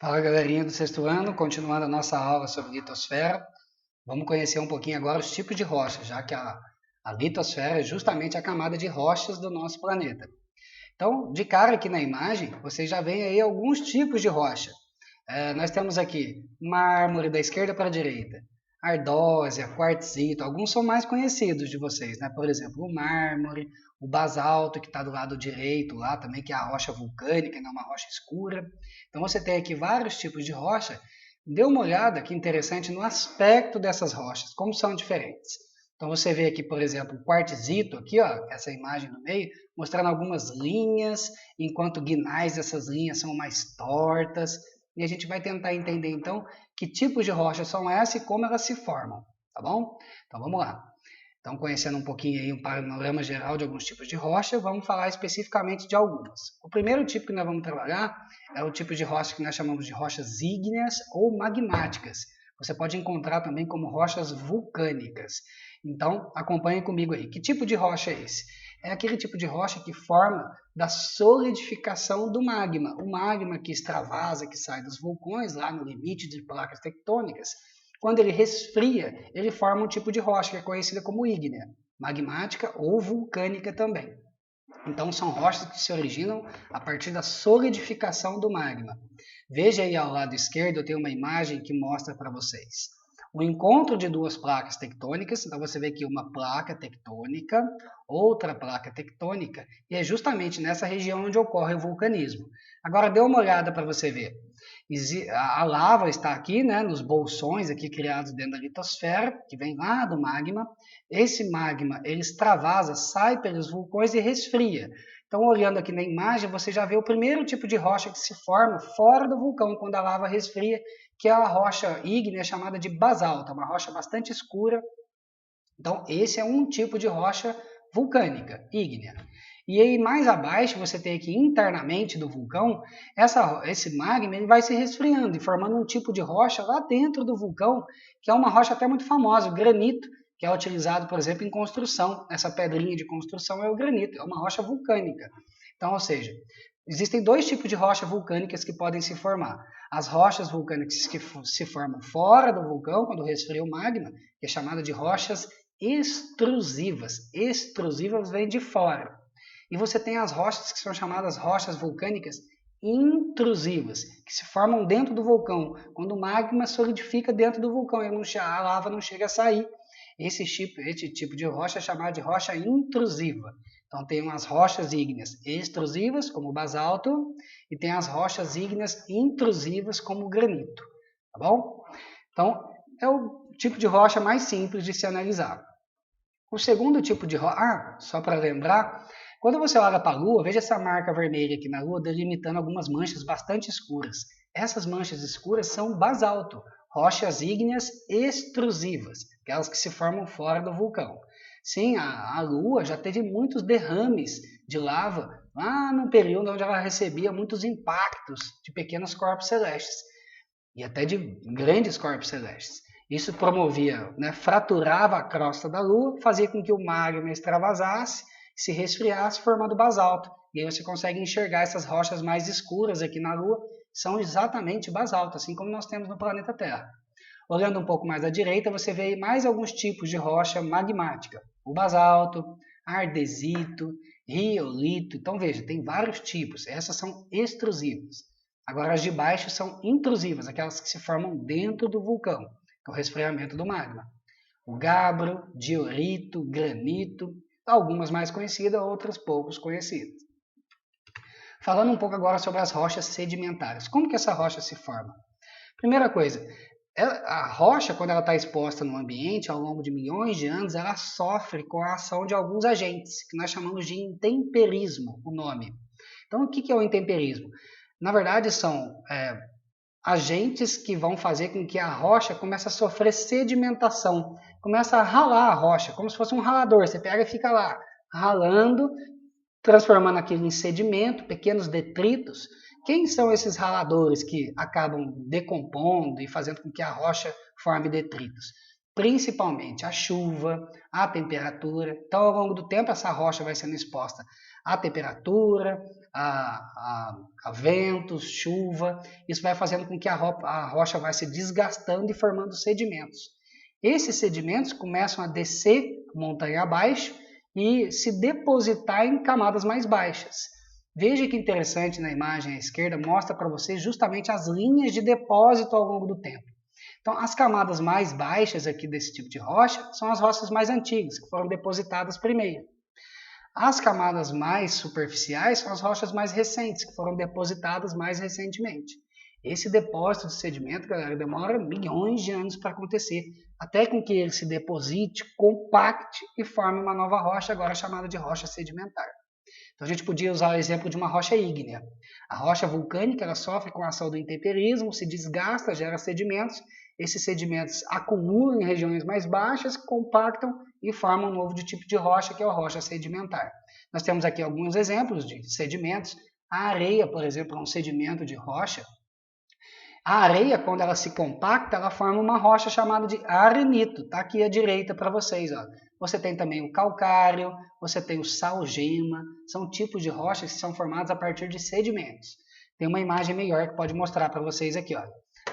Fala galerinha do sexto ano, continuando a nossa aula sobre litosfera, vamos conhecer um pouquinho agora os tipos de rochas, já que a litosfera é justamente a camada de rochas do nosso planeta. Então, de cara aqui na imagem, vocês já veem aí alguns tipos de rocha. Nós temos aqui mármore da esquerda para a direita, ardósia, quartzito, alguns são mais conhecidos de vocês, né? Por exemplo, o mármore, o basalto que está do lado direito lá também, que é a rocha vulcânica, não é uma rocha escura. Então você tem aqui vários tipos de rocha. Dê uma olhada, que interessante, no aspecto dessas rochas, como são diferentes. Então você vê aqui, por exemplo, o quartzito, aqui, ó, essa imagem no meio, mostrando algumas linhas, enquanto guinais dessas linhas são mais tortas. E a gente vai tentar entender, então, que tipos de rochas são essas e como elas se formam, tá bom? Então vamos lá. Então, conhecendo um pouquinho aí um panorama geral de alguns tipos de rocha, vamos falar especificamente de algumas. O primeiro tipo que nós vamos trabalhar é o tipo de rocha que nós chamamos de rochas ígneas ou magmáticas. Você pode encontrar também como rochas vulcânicas. Então, acompanhe comigo aí. Que tipo de rocha é esse? É aquele tipo de rocha que forma da solidificação do magma. O magma que extravasa, que sai dos vulcões, lá no limite de placas tectônicas. Quando ele resfria, ele forma um tipo de rocha que é conhecida como ígnea, magmática ou vulcânica também. Então, são rochas que se originam a partir da solidificação do magma. Veja aí ao lado esquerdo, eu tenho uma imagem que mostra para vocês o encontro de duas placas tectônicas. Então, você vê aqui uma placa tectônica, outra placa tectônica, e é justamente nessa região onde ocorre o vulcanismo. Agora, dê uma olhada para você ver. A lava está aqui, né, nos bolsões aqui criados dentro da litosfera, que vem lá do magma. Esse magma, ele extravasa, sai pelos vulcões e resfria. Então, olhando aqui na imagem, você já vê o primeiro tipo de rocha que se forma fora do vulcão, quando a lava resfria, que é a rocha ígnea chamada de basalto, uma rocha bastante escura. Então, esse é um tipo de rocha vulcânica, ígnea. E aí, mais abaixo, você tem aqui internamente do vulcão, esse magma ele vai se resfriando e formando um tipo de rocha lá dentro do vulcão, que é uma rocha até muito famosa, o granito, que é utilizado, por exemplo, em construção. Essa pedrinha de construção é o granito, é uma rocha vulcânica. Então, ou seja, existem dois tipos de rochas vulcânicas que podem se formar. As rochas vulcânicas que se formam fora do vulcão, quando resfria o magma, que é chamada de rochas extrusivas. Extrusivas vem de fora. E você tem as rochas que são chamadas rochas vulcânicas intrusivas, que se formam dentro do vulcão, quando o magma solidifica dentro do vulcão e a lava não chega a sair. Esse tipo de rocha é chamado de rocha intrusiva. Então tem umas rochas ígneas extrusivas, como o basalto, e tem as rochas ígneas intrusivas, como o granito. Tá bom? Então, é o tipo de rocha mais simples de se analisar. O segundo tipo de rocha, só para lembrar, quando você olha para a Lua, veja essa marca vermelha aqui na Lua, delimitando algumas manchas bastante escuras. Essas manchas escuras são basalto, rochas ígneas extrusivas, aquelas que se formam fora do vulcão. Sim, a Lua já teve muitos derrames de lava lá no período onde ela recebia muitos impactos de pequenos corpos celestes e até de grandes corpos celestes. Isso promovia, né, fraturava a crosta da Lua, fazia com que o magma extravasasse, se resfriasse, formando basalto. E aí você consegue enxergar essas rochas mais escuras aqui na Lua, são exatamente basalto, assim como nós temos no planeta Terra. Olhando um pouco mais à direita, você vê mais alguns tipos de rocha magmática. O basalto, ardesito, riolito. Então veja, tem vários tipos. Essas são extrusivas. Agora as de baixo são intrusivas, aquelas que se formam dentro do vulcão, com o resfriamento do magma. O gabro, diorito, granito, algumas mais conhecidas, outras poucos conhecidas. Falando um pouco agora sobre as rochas sedimentares. Como que essa rocha se forma? Primeira coisa, a rocha, quando ela está exposta no ambiente, ao longo de milhões de anos, ela sofre com a ação de alguns agentes, que nós chamamos de intemperismo, o nome. Então, o que é o intemperismo? Na verdade, são agentes que vão fazer com que a rocha comece a sofrer sedimentação, começa a ralar a rocha, como se fosse um ralador. Você pega e fica lá, ralando, transformando aquilo em sedimento, pequenos detritos. Quem são esses raladores que acabam decompondo e fazendo com que a rocha forme detritos? Principalmente a chuva, a temperatura. Então, ao longo do tempo, essa rocha vai sendo exposta a temperatura, a ventos, chuva. Isso vai fazendo com que a rocha vai se desgastando e formando sedimentos. Esses sedimentos começam a descer montanha abaixo e se depositar em camadas mais baixas. Veja que interessante, na imagem à esquerda mostra para você justamente as linhas de depósito ao longo do tempo. Então, as camadas mais baixas aqui desse tipo de rocha são as rochas mais antigas, que foram depositadas primeiro. As camadas mais superficiais são as rochas mais recentes, que foram depositadas mais recentemente. Esse depósito de sedimento, galera, demora milhões de anos para acontecer, até com que ele se deposite, compacte e forme uma nova rocha, agora chamada de rocha sedimentar. Então a gente podia usar o exemplo de uma rocha ígnea. A rocha vulcânica ela sofre com a ação do intemperismo, se desgasta, gera sedimentos. Esses sedimentos acumulam em regiões mais baixas, compactam e formam um novo tipo de rocha, que é a rocha sedimentar. Nós temos aqui alguns exemplos de sedimentos. A areia, por exemplo, é um sedimento de rocha. A areia, quando ela se compacta, ela forma uma rocha chamada de arenito. Está aqui à direita para vocês. Ó. Você tem também o calcário, você tem o salgema. São tipos de rochas que são formados a partir de sedimentos. Tem uma imagem melhor que pode mostrar para vocês aqui. Ó.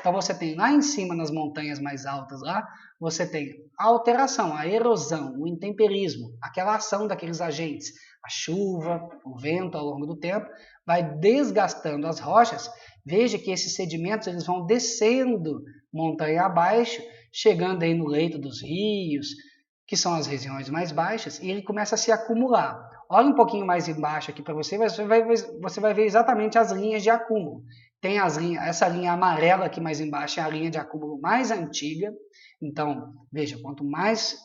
Então você tem lá em cima, nas montanhas mais altas, lá, você tem a alteração, a erosão, o intemperismo, aquela ação daqueles agentes. A chuva, o vento ao longo do tempo, vai desgastando as rochas. Veja que esses sedimentos eles vão descendo montanha abaixo, chegando aí no leito dos rios, que são as regiões mais baixas, e ele começa a se acumular. Olha um pouquinho mais embaixo aqui para você vai ver exatamente as linhas de acúmulo. Tem essa linha amarela aqui mais embaixo, é a linha de acúmulo mais antiga. Então, veja, quanto mais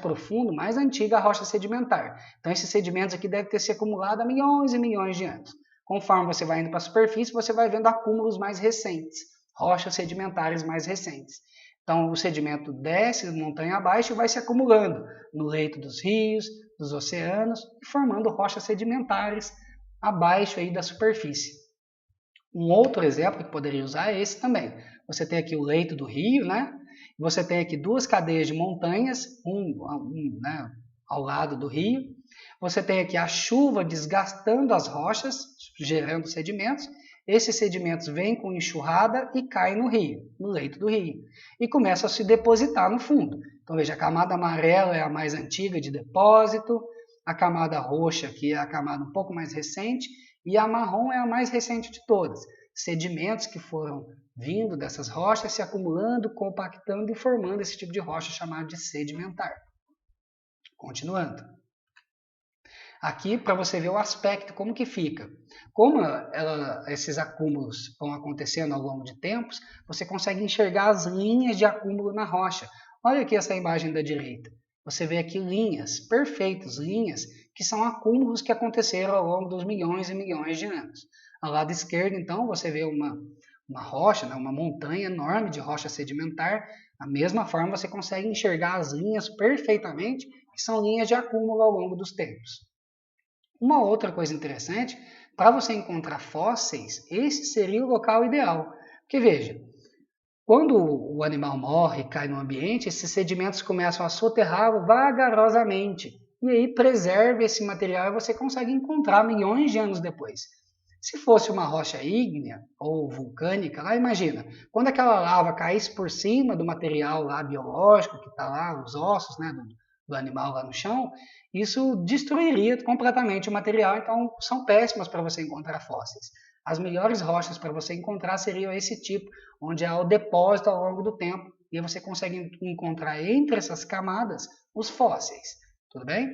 profundo, mais antiga a rocha sedimentar. Então, esses sedimentos aqui devem ter se acumulado há milhões e milhões de anos. Conforme você vai indo para a superfície, você vai vendo acúmulos mais recentes, rochas sedimentares mais recentes. Então, o sedimento desce montanha abaixo e vai se acumulando no leito dos rios, dos oceanos, e formando rochas sedimentares abaixo aí da superfície. Um outro exemplo que poderia usar é esse também. Você tem aqui o leito do rio, né? Você tem aqui duas cadeias de montanhas, né, ao lado do rio. Você tem aqui a chuva desgastando as rochas, gerando sedimentos. Esses sedimentos vêm com enxurrada e caem no rio, no leito do rio, e começam a se depositar no fundo. Então veja, a camada amarela é a mais antiga de depósito, a camada roxa aqui é a camada um pouco mais recente, e a marrom é a mais recente de todas. Sedimentos que foram vindo dessas rochas, se acumulando, compactando e formando esse tipo de rocha chamado de sedimentar. Continuando. Aqui para você ver o aspecto, como que fica. Como esses acúmulos vão acontecendo ao longo de tempos, você consegue enxergar as linhas de acúmulo na rocha. Olha aqui essa imagem da direita. Você vê aqui linhas, perfeitas linhas, que são acúmulos que aconteceram ao longo dos milhões e milhões de anos. Ao lado esquerdo, então, você vê uma rocha, né, uma montanha enorme de rocha sedimentar. Da mesma forma, você consegue enxergar as linhas perfeitamente, que são linhas de acúmulo ao longo dos tempos. Uma outra coisa interessante, para você encontrar fósseis, esse seria o local ideal. Porque veja, quando o animal morre e cai no ambiente, esses sedimentos começam a soterrá-lo vagarosamente. E aí preserva esse material e você consegue encontrar milhões de anos depois. Se fosse uma rocha ígnea ou vulcânica, lá imagina, quando aquela lava caísse por cima do material lá biológico que está lá, os ossos, né, do animal lá no chão, isso destruiria completamente o material, então são péssimas para você encontrar fósseis. As melhores rochas para você encontrar seriam esse tipo, onde há o depósito ao longo do tempo, e você consegue encontrar entre essas camadas os fósseis. Tudo bem?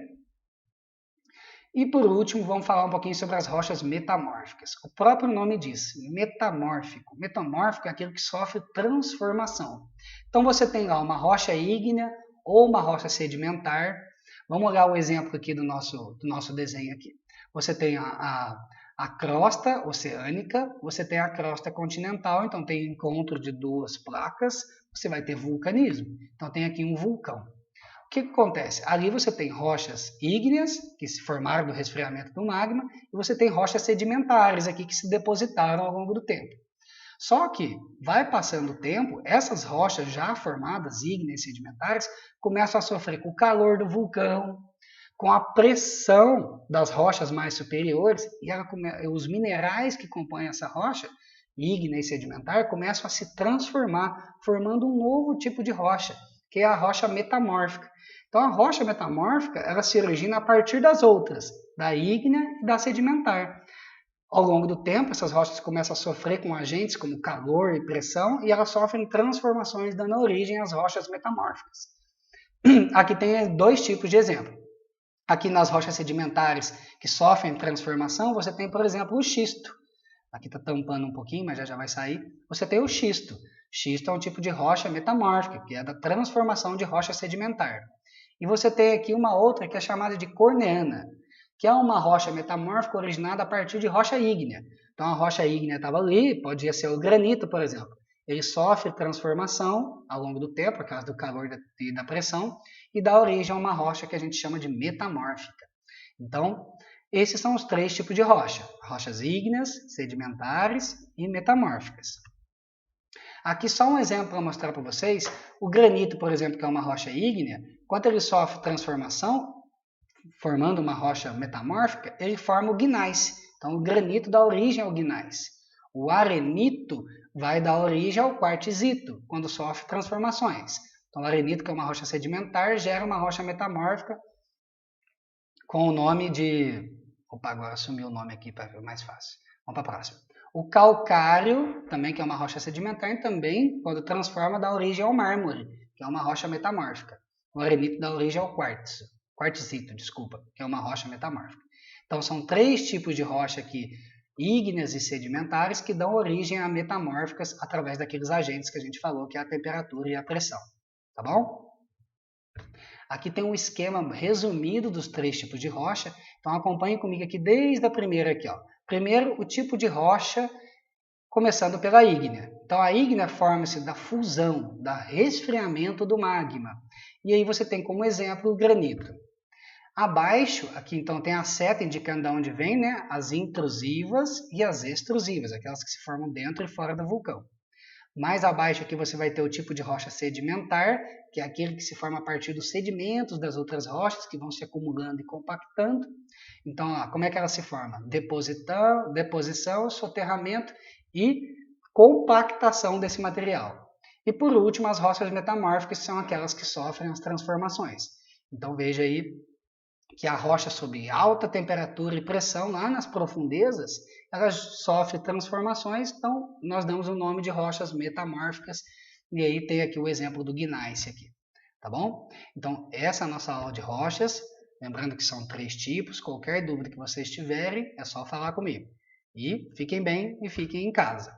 E por último, vamos falar um pouquinho sobre as rochas metamórficas. O próprio nome diz, metamórfico. Metamórfico é aquilo que sofre transformação. Então você tem lá uma rocha ígnea ou uma rocha sedimentar. Vamos olhar o exemplo aqui do nosso desenho aqui. Você tem a crosta oceânica, você tem a crosta continental, então tem encontro de duas placas, você vai ter vulcanismo. Então tem aqui um vulcão. O que acontece? Ali você tem rochas ígneas, que se formaram do resfriamento do magma, e você tem rochas sedimentares aqui que se depositaram ao longo do tempo. Só que, vai passando o tempo, essas rochas já formadas, ígneas e sedimentares, começam a sofrer com o calor do vulcão, com a pressão das rochas mais superiores, e os minerais que compõem essa rocha, ígnea e sedimentar, começam a se transformar, formando um novo tipo de rocha, que é a rocha metamórfica. Então a rocha metamórfica, ela se origina a partir das outras, da ígnea e da sedimentar. Ao longo do tempo, essas rochas começam a sofrer com agentes como calor e pressão, e elas sofrem transformações, dando origem às rochas metamórficas. Aqui tem dois tipos de exemplo. Aqui nas rochas sedimentares que sofrem transformação, você tem, por exemplo, o xisto. Aqui está tampando um pouquinho, mas já vai sair. Você tem o xisto. Xisto é um tipo de rocha metamórfica, que é da transformação de rocha sedimentar. E você tem aqui uma outra que é chamada de corneana, que é uma rocha metamórfica originada a partir de rocha ígnea. Então a rocha ígnea estava ali, podia ser o granito, por exemplo. Ele sofre transformação ao longo do tempo, por causa do calor e da pressão, e dá origem a uma rocha que a gente chama de metamórfica. Então, esses são os três tipos de rocha: rochas ígneas, sedimentares e metamórficas. Aqui só um exemplo para mostrar para vocês. O granito, por exemplo, que é uma rocha ígnea, quando ele sofre transformação, formando uma rocha metamórfica, ele forma o gneiss. Então, o granito dá origem ao gneiss. O arenito vai dar origem ao quartzito, quando sofre transformações. Então, o arenito, que é uma rocha sedimentar, gera uma rocha metamórfica com o nome de... Opa, agora sumiu o nome aqui para ver mais fácil. Vamos para a próxima. O calcário, também, que é uma rocha sedimentar, também, quando transforma, dá origem ao mármore, que é uma rocha metamórfica. O arenito dá origem ao quartzito, que é uma rocha metamórfica. Então, são três tipos de rocha aqui, ígneas e sedimentares, que dão origem a metamórficas através daqueles agentes que a gente falou, que é a temperatura e a pressão. Tá bom? Aqui tem um esquema resumido dos três tipos de rocha. Então, acompanhe comigo aqui desde a primeira aqui, ó. Primeiro, o tipo de rocha, começando pela ígnea. Então, a ígnea forma-se da fusão, da resfriamento do magma. E aí você tem como exemplo o granito. Abaixo, aqui então tem a seta indicando de onde vem, né? As intrusivas e as extrusivas, aquelas que se formam dentro e fora do vulcão. Mais abaixo aqui você vai ter o tipo de rocha sedimentar, que é aquele que se forma a partir dos sedimentos das outras rochas, que vão se acumulando e compactando. Então, ó, como é que ela se forma? Deposição, soterramento e compactação desse material. E por último, as rochas metamórficas são aquelas que sofrem as transformações. Então veja aí que a rocha sob alta temperatura e pressão, lá nas profundezas, ela sofre transformações, então nós damos o nome de rochas metamórficas, e aí tem aqui o exemplo do gneiss aqui, tá bom? Então essa é a nossa aula de rochas, lembrando que são três tipos. Qualquer dúvida que vocês tiverem, é só falar comigo. E fiquem bem e fiquem em casa.